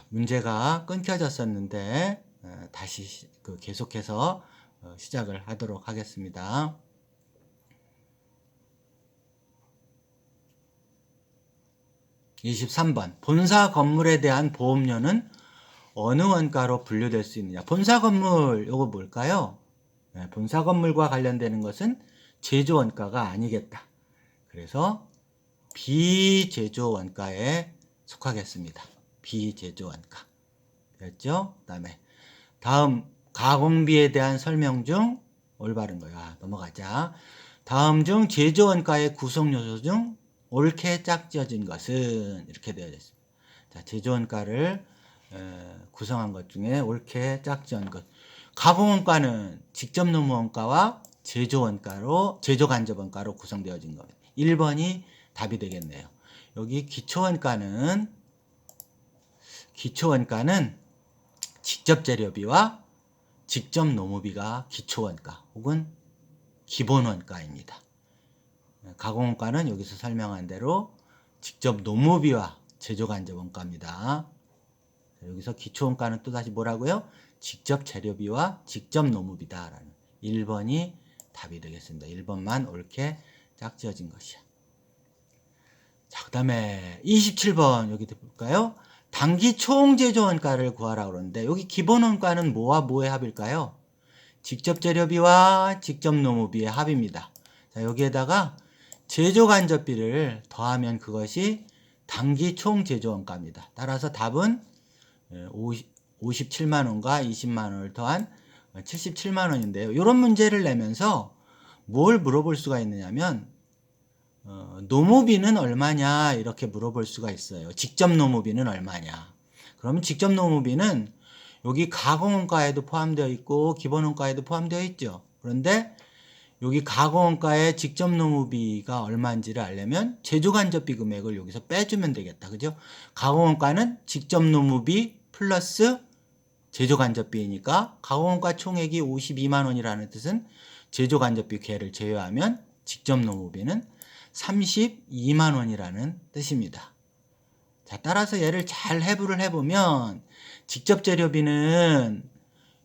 문제가 끊겨졌었는데 다시 계속해서 시작을 하도록 하겠습니다. 23번 본사 건물에 대한 보험료는 어느 원가로 분류될 수 있느냐. 본사 건물 요거 뭘까요? 본사 건물과 관련되는 것은 제조 원가가 아니겠다. 그래서 비제조 원가에 속하겠습니다. 비제조 원가. 됐죠? 다음 가공비에 대한 설명 중 올바른 거야. 넘어가자. 다음 중 제조 원가의 구성 요소 중 옳게 짝지어진 것은 이렇게 되어 있습니다. 자, 제조 원가를 구성한 것 중에 옳게 짝지은 것. 가공 원가는 직접 노무 원가와 제조 원가로 제조 간접 원가로 구성되어진 겁니다. 1번이 답이 되겠네요. 여기 기초 원가는 직접 재료비와 직접 노무비가 기초 원가 혹은 기본 원가입니다. 가공 원가는 여기서 설명한 대로 직접 노무비와 제조 간접 원가입니다. 여기서 기초 원가는 또다시 뭐라고요? 직접 재료비와 직접 노무비다라는 1번이 답이 되겠습니다. 1번만 옳게 짝지어진 것이야. 자, 그 다음에 27번 여기 볼까요? 단기 총 제조 원가를 구하라고 그러는데 여기 기본 원가는 뭐와 뭐의 합일까요? 직접 재료비와 직접 노무비의 합입니다. 자, 여기에다가 제조 간접비를 더하면 그것이 단기 총 제조 원가입니다. 따라서 답은 57만 원과 20만 원을 더한 77만 원인데요. 이런 문제를 내면서 뭘 물어볼 수가 있느냐면 노무비는 얼마냐 이렇게 물어볼 수가 있어요. 직접 노무비는 얼마냐. 그러면 직접 노무비는 여기 가공원가에도 포함되어 있고 기본원가에도 포함되어 있죠. 그런데 여기 가공원가에 직접 노무비가 얼마인지를 알려면 제조간접비 금액을 여기서 빼주면 되겠다. 그죠? 가공원가는 직접 노무비 플러스 제조간접비이니까 가공원가 총액이 52만 원이라는 뜻은 제조간접비 괴를 제외하면 직접 노무비는 32만 원이라는 뜻입니다. 자, 따라서 얘를 잘 해부를 해보면 직접 재료비는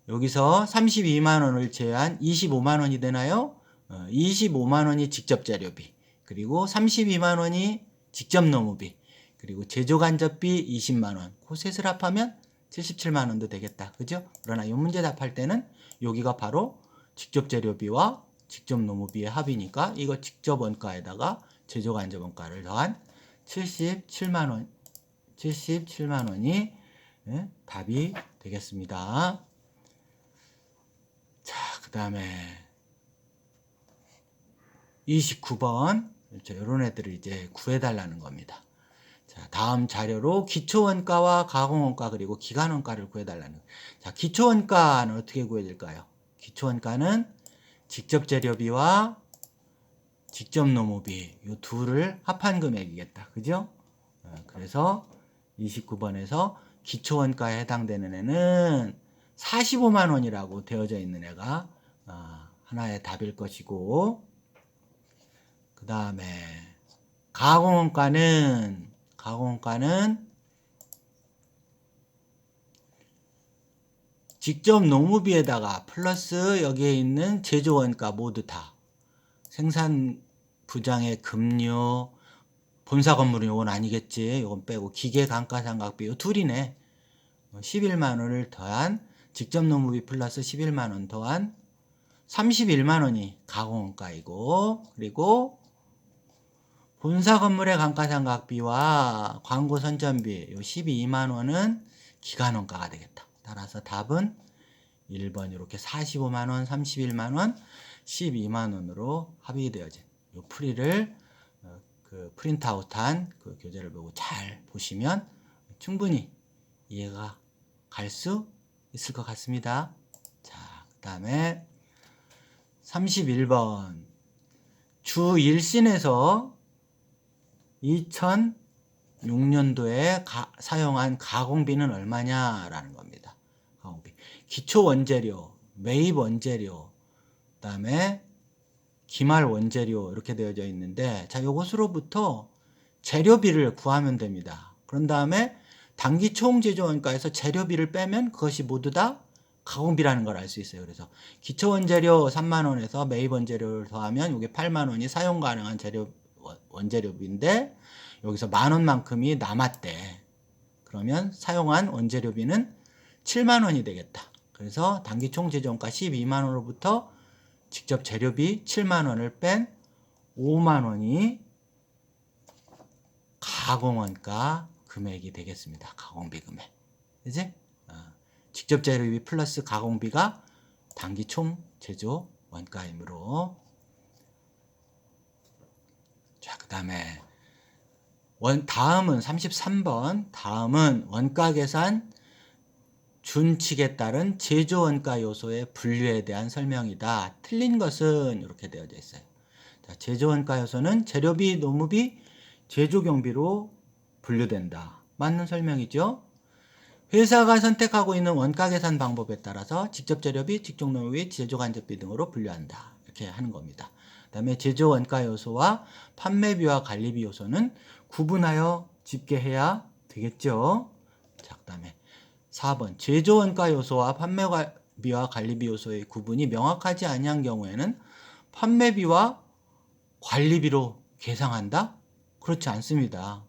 여기서 32만 원을 제외한 25만 원이 되나요? 25만 원이 직접 재료비, 그리고 32만 원이 직접 노무비, 그리고 제조간접비 20만 원. 그 셋을 합하면 77만 원도 되겠다. 그죠? 그러나 이 문제 답할 때는 여기가 바로 직접 재료비와 직접 노무비의 합이니까 이거 직접 원가에다가 제조간접 원가를 더한 77만 원이 답이 되겠습니다. 자, 그 다음에 29번 이런 애들을 이제 구해달라는 겁니다. 자, 다음 자료로 기초원가와 가공원가 그리고 기간원가를 구해달라는. 자, 기초원가는 어떻게 구해야 될까요? 기초원가는 직접 재료비와 직접 노무비 이 둘을 합한 금액이겠다. 그죠? 그래서 29번에서 기초원가에 해당되는 애는 45만 원이라고 되어져 있는 애가 하나의 답일 것이고, 그 다음에 가공원가는 직접 노무비에다가 플러스 여기에 있는 제조원가 모두 다 생산 부장의 급료, 본사 건물은 이건 아니겠지. 이건 빼고 기계 감가상각비 이 둘이네. 11만 원을 더한 직접 노무비 플러스 11만 원 더한 31만 원이 가공원가이고, 그리고 본사 건물의 감가상각비와 광고 선전비 요 12만 원은 기간원가가 되겠다. 따라서 답은 1번 이렇게 45만 원, 31만 원, 12만 원으로 합의되어진 이 풀이를 그 프린트아웃한 그 교재를 보고 잘 보시면 충분히 이해가 갈 수 있을 것 같습니다. 자, 그 다음에 31번 주 1신에서 2006년도에 사용한 가공비는 얼마냐라는 겁니다. 가공비. 기초 원재료, 매입 원재료, 그 다음에 기말 원재료 이렇게 되어져 있는데, 자, 요것으로부터 재료비를 구하면 됩니다. 그런 다음에 단기 총 제조 원가에서 재료비를 빼면 그것이 모두 다 가공비라는 걸 알 수 있어요. 그래서 기초 원재료 3만 원에서 매입 원재료를 더하면 이게 8만 원이 사용 가능한 재료 원재료비인데 여기서 만 원만큼이 남았대. 그러면 사용한 원재료비는 7만 원이 되겠다. 그래서 단기 총 제조 원가 12만 원으로부터 직접 재료비 7만 원을 뺀 5만 원이 가공원가 금액이 되겠습니다. 가공비 금액. 그지? 직접 재료비 플러스 가공비가 단기 총 제조 원가이므로. 자, 그 다음에 다음은 33번. 다음은 원가 계산 준칙에 따른 제조 원가 요소의 분류에 대한 설명이다. 틀린 것은 이렇게 되어져 있어요. 자, 제조 원가 요소는 재료비, 노무비, 제조 경비로 분류된다. 맞는 설명이죠. 회사가 선택하고 있는 원가 계산 방법에 따라서 직접 재료비, 직접 노무비, 제조 간접비 등으로 분류한다. 이렇게 하는 겁니다. 그 다음에 제조 원가 요소와 판매비와 관리비 요소는 구분하여 집계해야 되겠죠. 자, 그 다음에 4번 제조 원가 요소와 판매비와 관리비 요소의 구분이 명확하지 아니한 경우에는 판매비와 관리비로 계상한다? 그렇지 않습니다.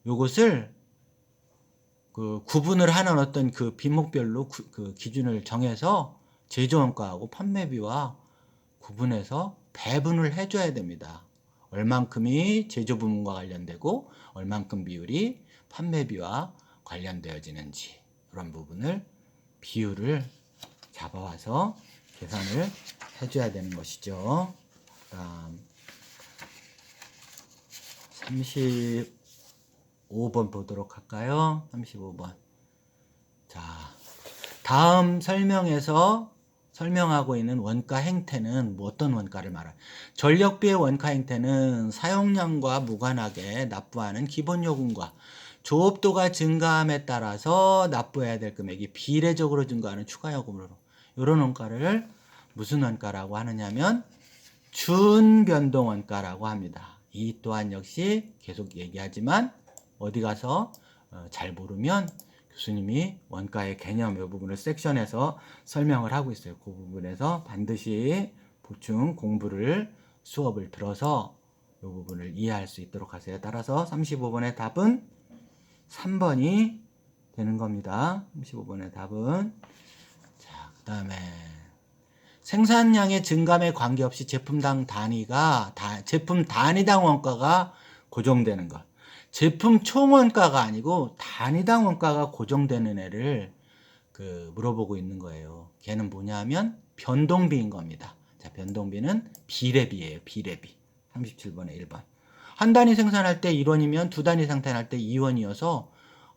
요것을 그 구분을 하는 어떤 그品목별로 그 기준을 정해서 제조 원가하고 판매비와 구분해서 배분을 해줘야 됩니다. 얼만큼이 제조 부문과 관련되고 얼만큼 비율이 판매비와 관련되어지는지 그런 부분을 비율을 잡아와서 계산을 해줘야 되는 것이죠. 다음 35번 보도록 할까요? 35번. 자, 다음 설명에서 설명하고 있는 원가 행태는 어떤 원가를 말하요? 전력비의 원가 행태는 사용량과 무관하게 납부하는 기본 요금과 조업도가 증가함에 따라서 납부해야 될 금액이 비례적으로 증가하는 추가 요금으로 이런 원가를 무슨 원가라고 하느냐면 준변동 원가라고 합니다. 이 또한 역시 계속 얘기하지만 어디 가서 잘 모르면 교수님이 원가의 개념 이 부분을 섹션에서 설명을 하고 있어요. 그 부분에서 반드시 보충 공부를 수업을 들어서 이 부분을 이해할 수 있도록 하세요. 따라서 35번의 답은 3번이 되는 겁니다. 35번의 답은. 자, 그 다음에 생산량의 증감에 관계없이 제품 단위당 원가가 고정되는 것. 제품 총 원가가 아니고 단위당 원가가 고정되는 애를 물어보고 있는 거예요. 걔는 뭐냐면 변동비인 겁니다. 자, 변동비는 비례비예요. 비례비. 37번에 1번. 한 단위 생산할 때 1원이면 두 단위 생산할 때 2원이어서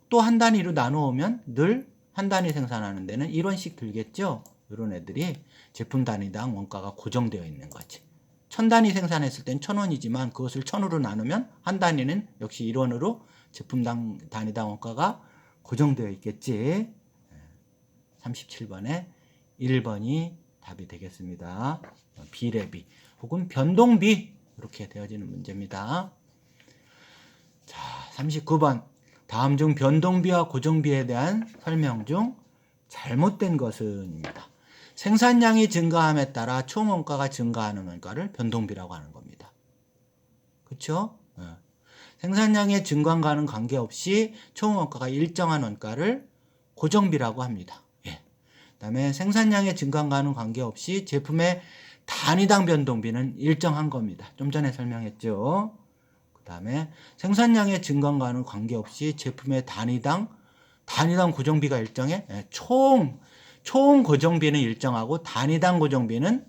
또 한 단위로 나누면 늘 한 단위 생산하는 데는 1원씩 들겠죠. 이런 애들이 제품 단위당 원가가 고정되어 있는 거지. 1000단위 생산했을 땐 1000원이지만 그것을 1000으로 나누면 한 단위는 역시 1원으로 제품 단위당 원가가 고정되어 있겠지. 37번에 1번이 답이 되겠습니다. 비례비 혹은 변동비 이렇게 되어지는 문제입니다. 자, 39번 다음 중 변동비와 고정비에 대한 설명 중 잘못된 것은입니다. 생산량이 증가함에 따라 총 원가가 증가하는 원가를 변동비라고 하는 겁니다. 그렇죠? 생산량의 증가와는 관계없이 총 원가가 일정한 원가를 고정비라고 합니다. 예. 그다음에 생산량의 증가와는 관계없이 제품의 단위당 변동비는 일정한 겁니다. 좀 전에 설명했죠. 그다음에 생산량의 증가와는 관계없이 제품의 단위당 고정비가 일정해? 예. 총 고정비는 일정하고 단위당 고정비는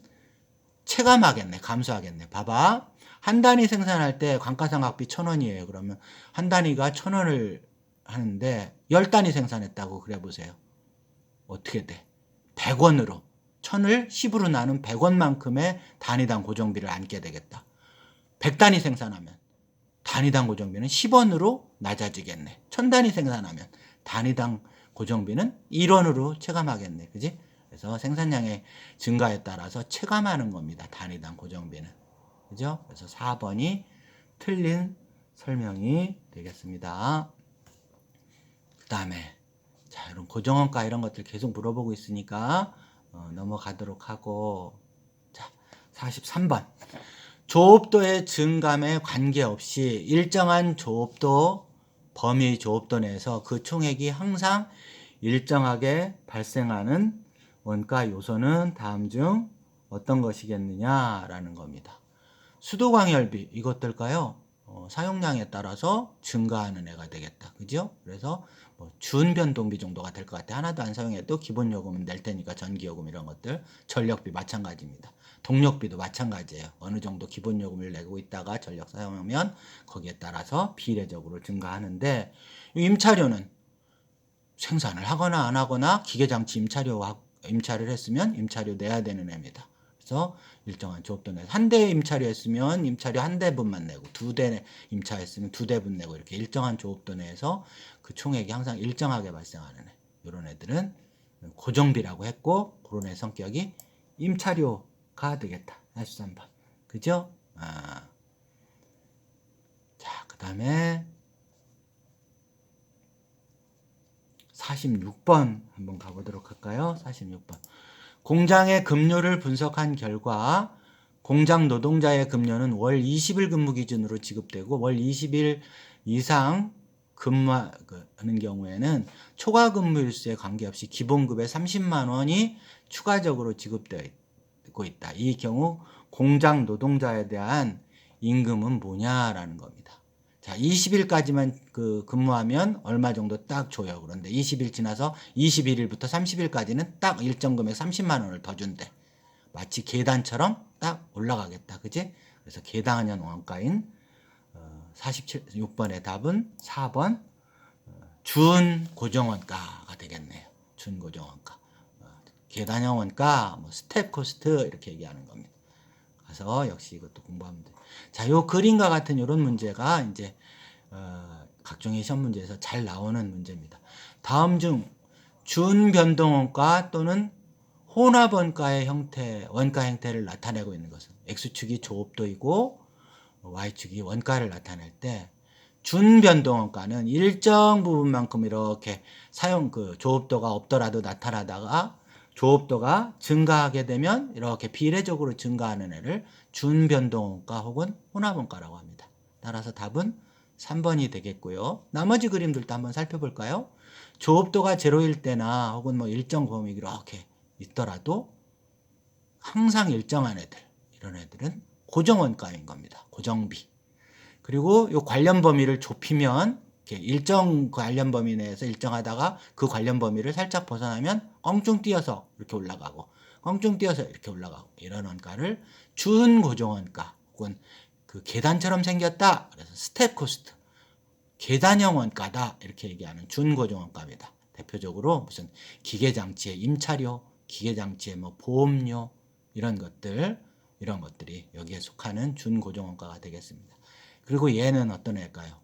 체감하겠네. 감소하겠네. 봐봐. 한 단위 생산할 때 감가상각비 1000원이에요. 그러면 한 단위가 1000원을 하는데 10단위 생산했다고 그래 보세요. 어떻게 돼? 100원으로 1000을 10으로 나눈 100원만큼의 단위당 고정비를 안게 되겠다. 100단위 생산하면 단위당 고정비는 10원으로 낮아지겠네. 1000단위 생산하면 단위당 고정비는 1원으로 체감하겠네. 그지? 그래서 생산량의 증가에 따라서 체감하는 겁니다. 단위당 고정비는. 그죠? 그래서 4번이 틀린 설명이 되겠습니다. 다음에 자, 이런 고정원가 이런 것들 계속 물어보고 있으니까 넘어가도록 하고, 자, 43번. 조업도의 증감에 관계없이 일정한 조업도, 범위 조업도 내에서 그 총액이 항상 일정하게 발생하는 원가 요소는 다음 중 어떤 것이겠느냐라는 겁니다. 수도광열비 이것들까요? 사용량에 따라서 증가하는 애가 되겠다. 그죠? 그래서 뭐 준변동비 정도가 될 것 같아. 하나도 안 사용해도 기본 요금은 낼 테니까 전기요금 이런 것들, 전력비 마찬가지입니다. 동력비도 마찬가지예요. 어느 정도 기본 요금을 내고 있다가 전력 사용하면 거기에 따라서 비례적으로 증가하는데, 임차료는 생산을 하거나 안 하거나 기계장치 임차를 했으면 임차료 내야 되는 애입니다. 그래서 일정한 조업도 내서 한 대 임차료 했으면 임차료 한 대분만 내고, 두 대 임차했으면 두 대분 내고, 이렇게 일정한 조업도 내에서 그 총액이 항상 일정하게 발생하는 애. 이런 애들은 고정비라고 했고, 그런 애 성격이 임차료가 되겠다. 43번. 그죠? 자, 그 다음에 46번 한번 가보도록 할까요? 46번. 공장의 급료를 분석한 결과 공장 노동자의 급료는 월 20일 근무 기준으로 지급되고, 월 20일 이상 근무하는 경우에는 초과 근무 일수에 관계없이 기본급의 30만 원이 추가적으로 지급되고 있다. 이 경우 공장 노동자에 대한 임금은 뭐냐라는 겁니다. 자, 20일까지만 근무하면 얼마 정도 딱 줘요. 그런데 20일 지나서 21일부터 30일까지는 딱 일정 금액 30만 원을 더 준대. 마치 계단처럼 딱 올라가겠다. 그지? 그래서 계단형 원가인 46번의 답은 4번 준 고정원가가 되겠네요. 준 고정원가. 계단형 원가, 뭐 스텝 코스트 이렇게 얘기하는 겁니다. 그래서 역시 이것도 공부하면 돼요. 자, 요 그림과 같은 이런 문제가 이제 각종의 시험 문제에서 잘 나오는 문제입니다. 다음 중 준변동원가 또는 혼합원가의 원가 형태를 나타내고 있는 것은, X축이 조업도이고 Y축이 원가를 나타낼 때, 준변동원가는 일정 부분만큼 이렇게 조업도가 없더라도 나타나다가 조업도가 증가하게 되면 이렇게 비례적으로 증가하는 애를 준변동원가 혹은 혼합원가라고 합니다. 따라서 답은 3번이 되겠고요. 나머지 그림들도 한번 살펴볼까요? 조업도가 제로일 때나 혹은 뭐 일정 범위 이렇게 있더라도 항상 일정한 애들, 이런 애들은 고정원가인 겁니다. 고정비. 그리고 이 관련 범위를 좁히면, 이렇게 일정 관련 범위 내에서 일정하다가 그 관련 범위를 살짝 벗어나면 껑충 뛰어서 이렇게 올라가고, 껑충 뛰어서 이렇게 올라가고, 이런 원가를 준고정원가 혹은 그 계단처럼 생겼다, 그래서 스텝 코스트, 계단형 원가다, 이렇게 얘기하는 준고정원가입니다. 대표적으로 무슨 기계장치의 임차료, 기계장치의 뭐 보험료, 이런 것들이 여기에 속하는 준고정원가가 되겠습니다. 그리고 얘는 어떤 애일까요?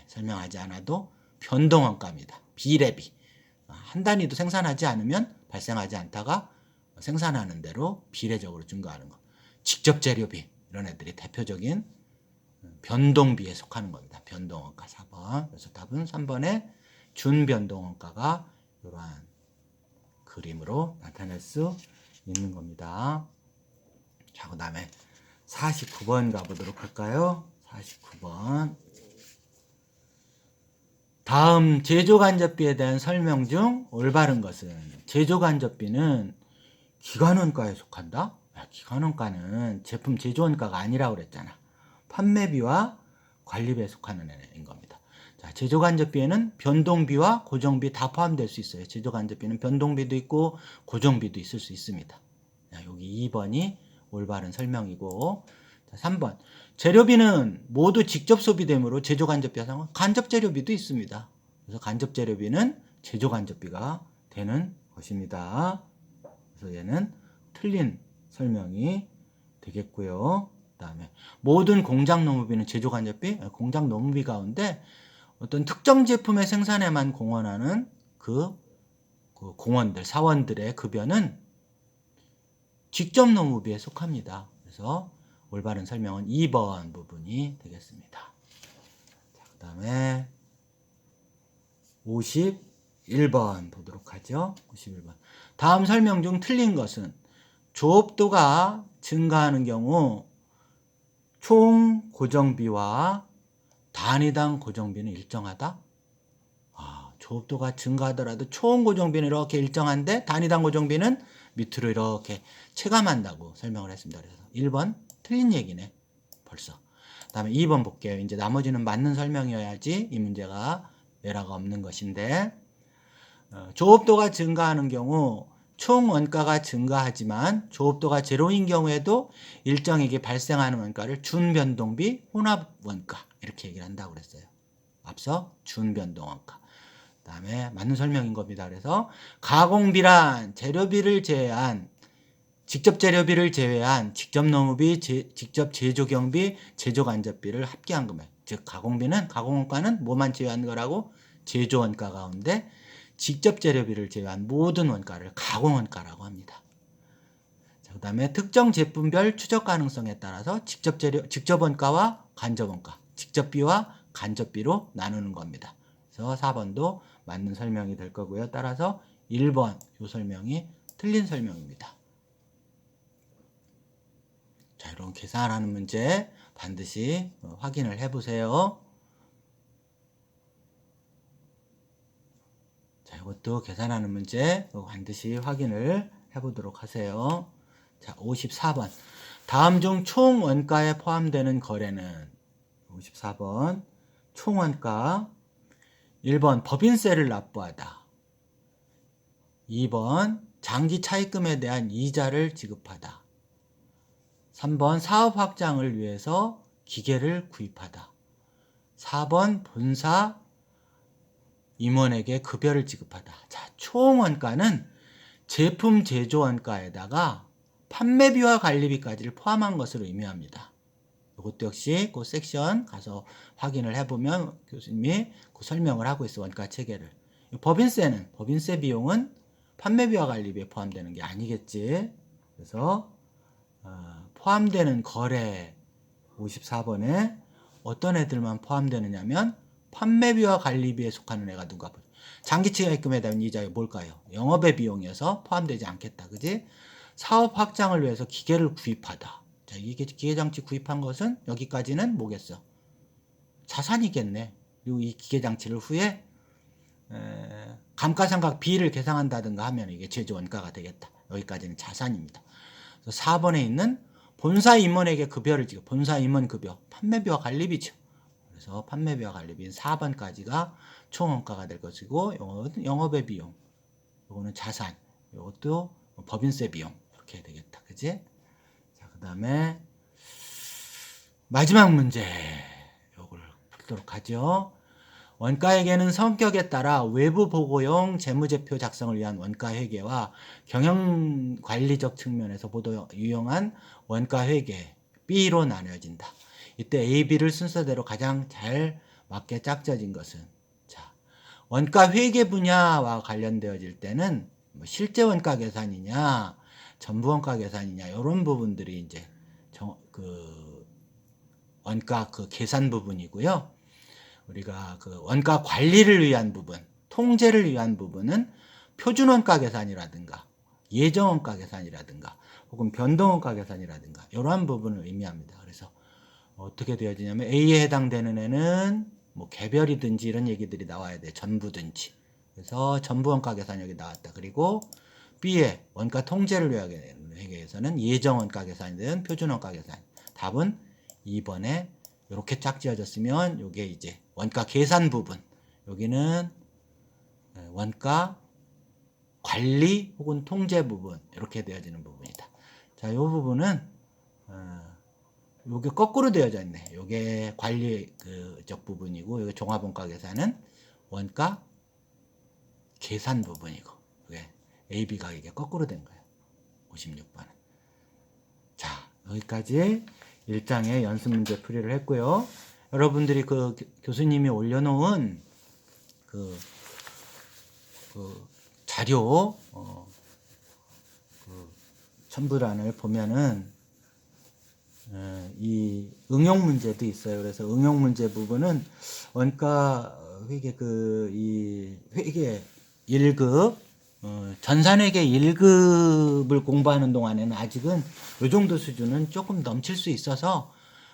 설명하지 않아도 변동원가입니다. 비례비. 한 단위도 생산하지 않으면 발생하지 않다가 생산하는 대로 비례적으로 증가하는 것. 직접 재료비, 이런 애들이 대표적인 변동비에 속하는 겁니다. 변동원가 4번. 그래서 답은 3번의 준변동원가가 이러한 그림으로 나타낼 수 있는 겁니다. 자, 그 다음에 49번 가보도록 할까요? 49번. 다음 제조간접비에 대한 설명 중 올바른 것은, 제조간접비는 기간원가에 속한다? 기간원가는 제품 제조원가가 아니라고 그랬잖아. 판매비와 관리비에 속하는 애인 겁니다. 자, 제조간접비에는 변동비와 고정비 다 포함될 수 있어요. 제조간접비는 변동비도 있고 고정비도 있을 수 있습니다. 자, 여기 2번이 올바른 설명이고, 자, 3번. 재료비는 모두 직접 소비되므로 제조간접비와 상관, 간접재료비도 있습니다. 그래서 간접재료비는 제조간접비가 되는 것입니다. 그래서 얘는 틀린 설명이 되겠고요. 그 다음에 모든 공장 노무비는 제조간접비, 공장 노무비 가운데 어떤 특정 제품의 생산에만 공헌하는 그 공원들, 사원들의 급여는 직접 노무비에 속합니다. 그래서 올바른 설명은 2번 부분이 되겠습니다. 그 다음에 51번 보도록 하죠. 51번. 다음 설명 중 틀린 것은 조업도가 증가하는 경우 총 고정비와 단위당 고정비는 일정하다? 조업도가 증가하더라도 총 고정비는 이렇게 일정한데 단위당 고정비는 밑으로 이렇게 체감한다고 설명을 했습니다. 그래서 1번 틀린 얘기네. 벌써. 그 다음에 2번 볼게요. 이제 나머지는 맞는 설명이어야지 이 문제가 에러가 없는 것인데, 조업도가 증가하는 경우 총 원가가 증가하지만 조업도가 제로인 경우에도 일정에게 발생하는 원가를 준변동비 혼합원가 이렇게 얘기를 한다고 그랬어요. 앞서 준변동원가. 그 다음에 맞는 설명인 겁니다. 그래서 가공비란 재료비를 제외한 직접 재료비를 제외한 직접 농업비, 직접 제조경비, 제조간접비를 합계한 금액. 즉 가공원가는 뭐만 제외한 거라고? 제조원가 가운데 직접 재료비를 제외한 모든 원가를 가공원가라고 합니다. 그 다음에 특정 제품별 추적 가능성에 따라서 직접 원가와 간접 원가, 직접비와 간접비로 나누는 겁니다. 그래서 4번도 맞는 설명이 될 거고요. 따라서 1번 이 설명이 틀린 설명입니다. 자, 이런 계산하는 문제 반드시 확인을 해보세요. 자, 이것도 계산하는 문제 반드시 확인을 해보도록 하세요. 자, 54번. 다음 중 총 원가에 포함되는 거래는 54번 총 원가 1번 법인세를 납부하다. 2번 장기 차입금에 대한 이자를 지급하다. 3번 사업 확장을 위해서 기계를 구입하다. 4번 본사 임원에게 급여를 지급하다. 자, 총 원가는 제품 제조 원가에다가 판매비와 관리비까지를 포함한 것으로 의미합니다. 이것도 역시 그 섹션 가서 확인을 해보면 교수님이 그 설명을 하고 있어. 원가 체계를. 법인세 비용은 판매비와 관리비에 포함되는 게 아니겠지. 그래서 포함되는 거래 54번에 어떤 애들만 포함되느냐면 판매비와 관리비에 속하는 애가 누가? 장기치가 입금에 대한 이자가 뭘까요? 영업의 비용이어서 포함되지 않겠다. 그지? 사업 확장을 위해서 기계를 구입하다. 자, 이게 기계장치 구입한 것은 여기까지는 뭐겠어? 자산이겠네. 그리고 이 기계장치를 후에 감가상각 비를 계상한다든가 하면 이게 제조원가가 되겠다. 여기까지는 자산입니다. 그래서 4번에 있는 본사 임원에게 급여를 지급, 본사 임원 급여, 판매비와 관리비죠. 그래서 판매비와 관리비는 4번까지가 총원가가 될 것이고, 영업의 비용, 요거는 자산, 요것도 법인세 비용 이렇게 되겠다. 그지? 자, 그 다음에 마지막 문제 요걸 풀도록 하죠. 원가회계는 성격에 따라 외부 보고용 재무제표 작성을 위한 원가회계와 경영관리적 측면에서 보다 유용한 원가회계 B로 나뉘어진다. 이때 A, B를 순서대로 가장 잘 맞게 짝져진 것은, 자, 원가회계 분야와 관련되어질 때는 뭐 실제 원가 계산이냐 전부 원가 계산이냐 이런 부분들이 이제 원가 계산 부분이고요. 우리가 원가 관리를 위한 부분, 통제를 위한 부분은 표준원가 계산이라든가 예정원가 계산이라든가 혹은 변동원가 계산이라든가 이러한 부분을 의미합니다. 그래서 어떻게 되어지냐면 A에 해당되는 애는 뭐 개별이든지 이런 얘기들이 나와야 돼. 전부든지. 그래서 전부원가 계산이 여기 나왔다. 그리고 B에 원가 통제를 위한 회계에서는 예정원가 계산이든 표준원가 계산. 답은 2번에 이렇게 짝지어졌으면 이게 이제 원가 계산 부분, 여기는 원가 관리 혹은 통제 부분 이렇게 되어지는 부분이다. 자, 이 부분은 요게 거꾸로 되어져 있네. 요게 관리 적 부분이고 요게 종합원가 계산은 원가 계산 부분이고 이게 A, B가 이게 거꾸로 된 거예요. 56번은. 자, 여기까지 1장의 연습 문제 풀이를 했고요. 여러분들이 교수님이 올려놓은 자료 첨부란을 보면은 이 응용 문제도 있어요. 그래서 응용 문제 부분은 원가 회계 이 회계 1급 전산회계 1급을 공부하는 동안에는 아직은 요 정도 수준은 조금 넘칠 수 있어서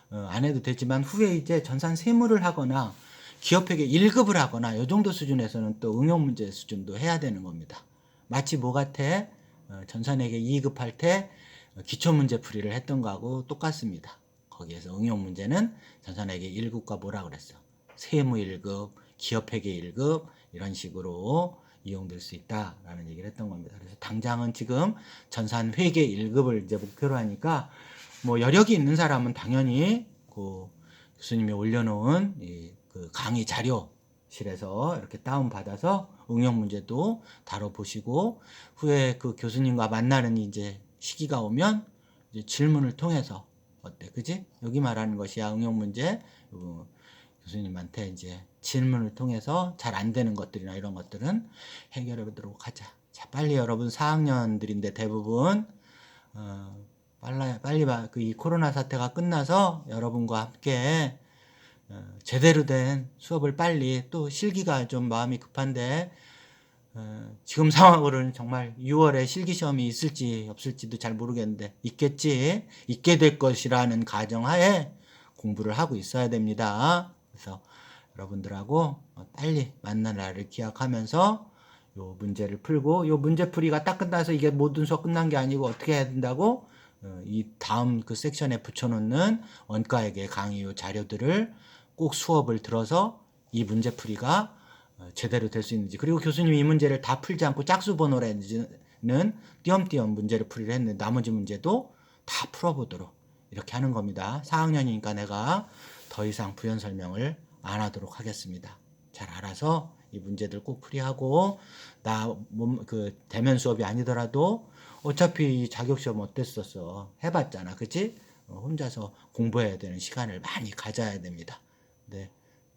안 해도 되지만 후에 이제 전산 세무를 하거나 기업회계 1급을 하거나 요 정도 수준에서는 또 응용 문제 수준도 해야 되는 겁니다. 마치 뭐 같아? 전산회계 2급 할 때 기초문제 풀이를 했던 거하고 똑같습니다. 거기에서 응용 문제는 전산회계 1급과 뭐라 그랬어? 세무 1급, 기업회계 1급 이런 식으로 이용될 수 있다라는 얘기를 했던 겁니다. 그래서 당장은 지금 전산회계 1급을 이제 목표로 하니까 뭐 여력이 있는 사람은 당연히 그 교수님이 올려놓은 그 강의 자료실에서 이렇게 다운 받아서 응용 문제도 다뤄보시고 후에 그 교수님과 만나는 이제 시기가 오면 이제 질문을 통해서 어때, 그지? 여기 말하는 것이야 응용 문제. 교수님한테 이제 질문을 통해서 잘 안 되는 것들이나 이런 것들은 해결해 보도록 하자. 자, 빨리 여러분 4학년들인데 대부분 빨리 이 코로나 사태가 끝나서 여러분과 함께 제대로 된 수업을 빨리, 또 실기가 좀 마음이 급한데 지금 상황으로는 정말 6월에 실기시험이 있을지 없을지도 잘 모르겠는데 있게 될 것이라는 가정하에 공부를 하고 있어야 됩니다. 그래서 여러분들하고 빨리 만날 날을 기약하면서 요 문제를 풀고, 요 문제풀이가 딱 끝나서 이게 모든 수업 끝난 게 아니고 어떻게 해야 된다고 이 다음 그 섹션에 붙여놓는 원가액의 강의 요 자료들을 꼭 수업을 들어서 이 문제풀이가 제대로 될 수 있는지, 그리고 교수님이 이 문제를 다 풀지 않고 짝수 번호라는 띄엄띄엄 문제를 풀이를 했는데 나머지 문제도 다 풀어보도록 이렇게 하는 겁니다. 4학년이니까 내가 더 이상 부연 설명을 안 하도록 하겠습니다. 잘 알아서 이 문제들 꼭 풀이하고, 그 대면 수업이 아니더라도 어차피 자격시험 어땠었어? 해봤잖아, 그치? 혼자서 공부해야 되는 시간을 많이 가져야 됩니다. 근데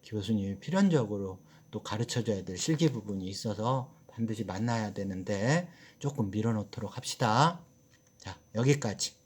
교수님이 필연적으로 또 가르쳐줘야 될 실기 부분이 있어서 반드시 만나야 되는데 조금 밀어놓도록 합시다. 자, 여기까지.